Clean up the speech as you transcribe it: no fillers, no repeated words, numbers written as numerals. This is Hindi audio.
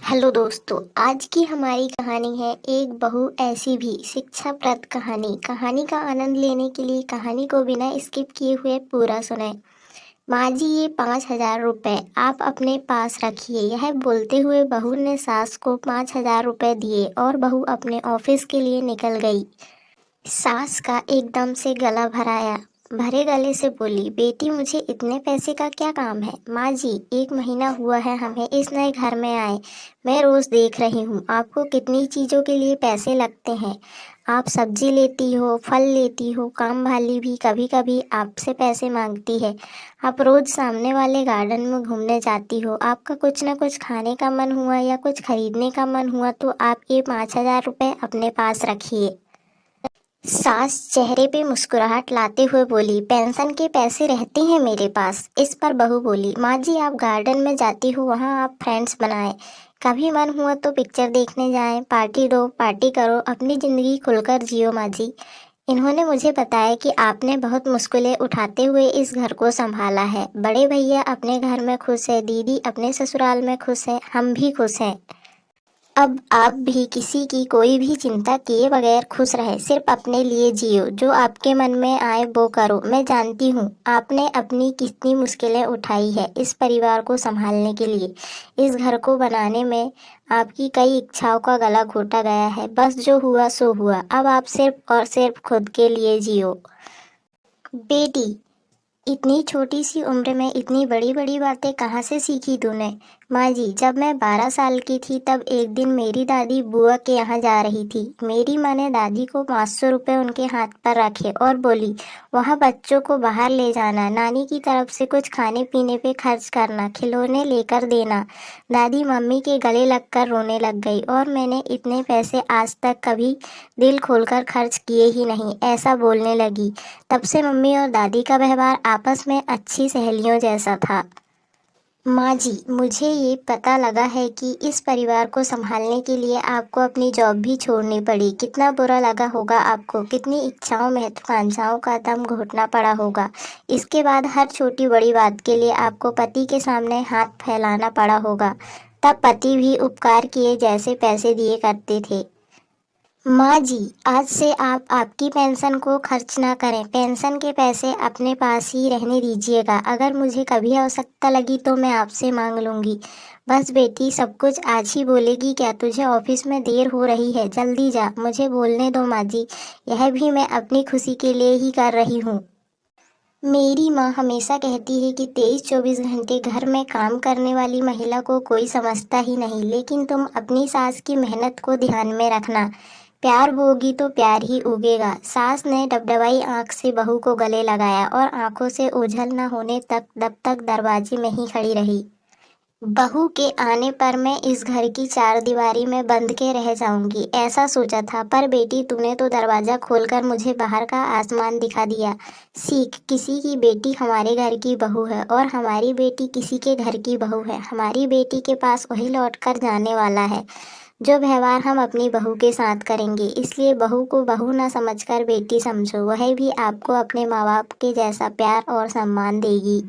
हेलो दोस्तों, आज की हमारी कहानी है एक बहू ऐसी भी शिक्षाप्रद कहानी। कहानी का आनंद लेने के लिए कहानी को बिना स्किप किए हुए पूरा सुने। माँ जी, ये 5,000 रुपये आप अपने पास रखिए। यह बोलते हुए बहू ने सास को 5,000 रुपये दिए और बहू अपने ऑफिस के लिए निकल गई। सास का एकदम से गला भराया, भरे गले से बोली, बेटी मुझे इतने पैसे का क्या काम है। माँ जी, 1 महीना हुआ है हमें इस नए घर में आए। मैं रोज़ देख रही हूँ आपको कितनी चीज़ों के लिए पैसे लगते हैं। आप सब्जी लेती हो, फल लेती हो, काम वाली भी कभी कभी आपसे पैसे मांगती है। आप रोज़ सामने वाले गार्डन में घूमने जाती हो। आपका कुछ ना कुछ खाने का मन हुआ या कुछ खरीदने का मन हुआ तो आप ये 5,000 रुपये अपने पास रखिए। सास चेहरे पे मुस्कुराहट लाते हुए बोली, पेंशन के पैसे रहते हैं मेरे पास। इस पर बहू बोली, माँ जी आप गार्डन में जाती हो, वहाँ आप फ्रेंड्स बनाएं। कभी मन हुआ तो पिक्चर देखने जाएं, पार्टी दो, पार्टी करो, अपनी ज़िंदगी खुलकर जियो माँ जी। इन्होंने मुझे बताया कि आपने बहुत मुश्किलें उठाते हुए इस घर को संभाला है। बड़े भैया अपने घर में खुश है, दीदी अपने ससुराल में खुश है, हम भी खुश हैं। अब आप भी किसी की कोई भी चिंता किए बगैर खुश रहे, सिर्फ अपने लिए जियो, जो आपके मन में आए वो करो। मैं जानती हूँ आपने अपनी कितनी मुश्किलें उठाई है इस परिवार को संभालने के लिए। इस घर को बनाने में आपकी कई इच्छाओं का गला घोटा गया है। बस जो हुआ सो हुआ, अब आप सिर्फ और सिर्फ खुद के लिए जियो। बेटी, इतनी छोटी सी उम्र में इतनी बड़ी बड़ी बातें कहाँ से सीखी तूने। माँ जी, जब मैं 12 साल की थी तब एक दिन मेरी दादी बुआ के यहाँ जा रही थी। मेरी माँ ने दादी को 500 रुपये उनके हाथ पर रखे और बोली, वहाँ बच्चों को बाहर ले जाना, नानी की तरफ से कुछ खाने पीने पे खर्च करना, खिलौने लेकर देना। दादी मम्मी के गले लगकर रोने लग गई और मैंने इतने पैसे आज तक कभी दिल खोलकर खर्च किए ही नहीं, ऐसा बोलने लगी। तब से मम्मी और दादी का व्यवहार आपस में अच्छी सहेलियों जैसा था। माँ जी, मुझे ये पता लगा है कि इस परिवार को संभालने के लिए आपको अपनी जॉब भी छोड़नी पड़ी। कितना बुरा लगा होगा आपको, कितनी इच्छाओं महत्वाकांक्षाओं का दम घुटना पड़ा होगा। इसके बाद हर छोटी बड़ी बात के लिए आपको पति के सामने हाथ फैलाना पड़ा होगा। तब पति भी उपकार किए जैसे पैसे दिए करते थे। माँ जी, आज से आप आपकी पेंशन को खर्च ना करें। पेंशन के पैसे अपने पास ही रहने दीजिएगा। अगर मुझे कभी आवश्यकता लगी तो मैं आपसे मांग लूँगी। बस बेटी, सब कुछ आज ही बोलेगी क्या? तुझे ऑफिस में देर हो रही है, जल्दी जा। मुझे बोलने दो माँ जी, यह भी मैं अपनी खुशी के लिए ही कर रही हूँ। मेरी माँ हमेशा कहती है कि 23-24 घंटे घर में काम करने वाली महिला को कोई समझता ही नहीं, लेकिन तुम अपनी सास की मेहनत को ध्यान में रखना। प्यार बोगी तो प्यार ही उगेगा। सास ने डबडबाई आंख से बहू को गले लगाया और आंखों से ओझल न होने तक तब तक दरवाजे में ही खड़ी रही। बहू के आने पर मैं इस घर की चारदीवारी में बंद के रह जाऊंगी, ऐसा सोचा था। पर बेटी, तूने तो दरवाजा खोलकर मुझे बाहर का आसमान दिखा दिया। सीख, किसी की बेटी हमारे घर की बहू है और हमारी बेटी किसी के घर की बहू है। हमारी बेटी के पास वही लौट कर जाने वाला है जो व्यवहार हम अपनी बहू के साथ करेंगे। इसलिए बहू को बहू न समझकर बेटी समझो। वह भी आपको अपने माँ बाप के जैसा प्यार और सम्मान देगी।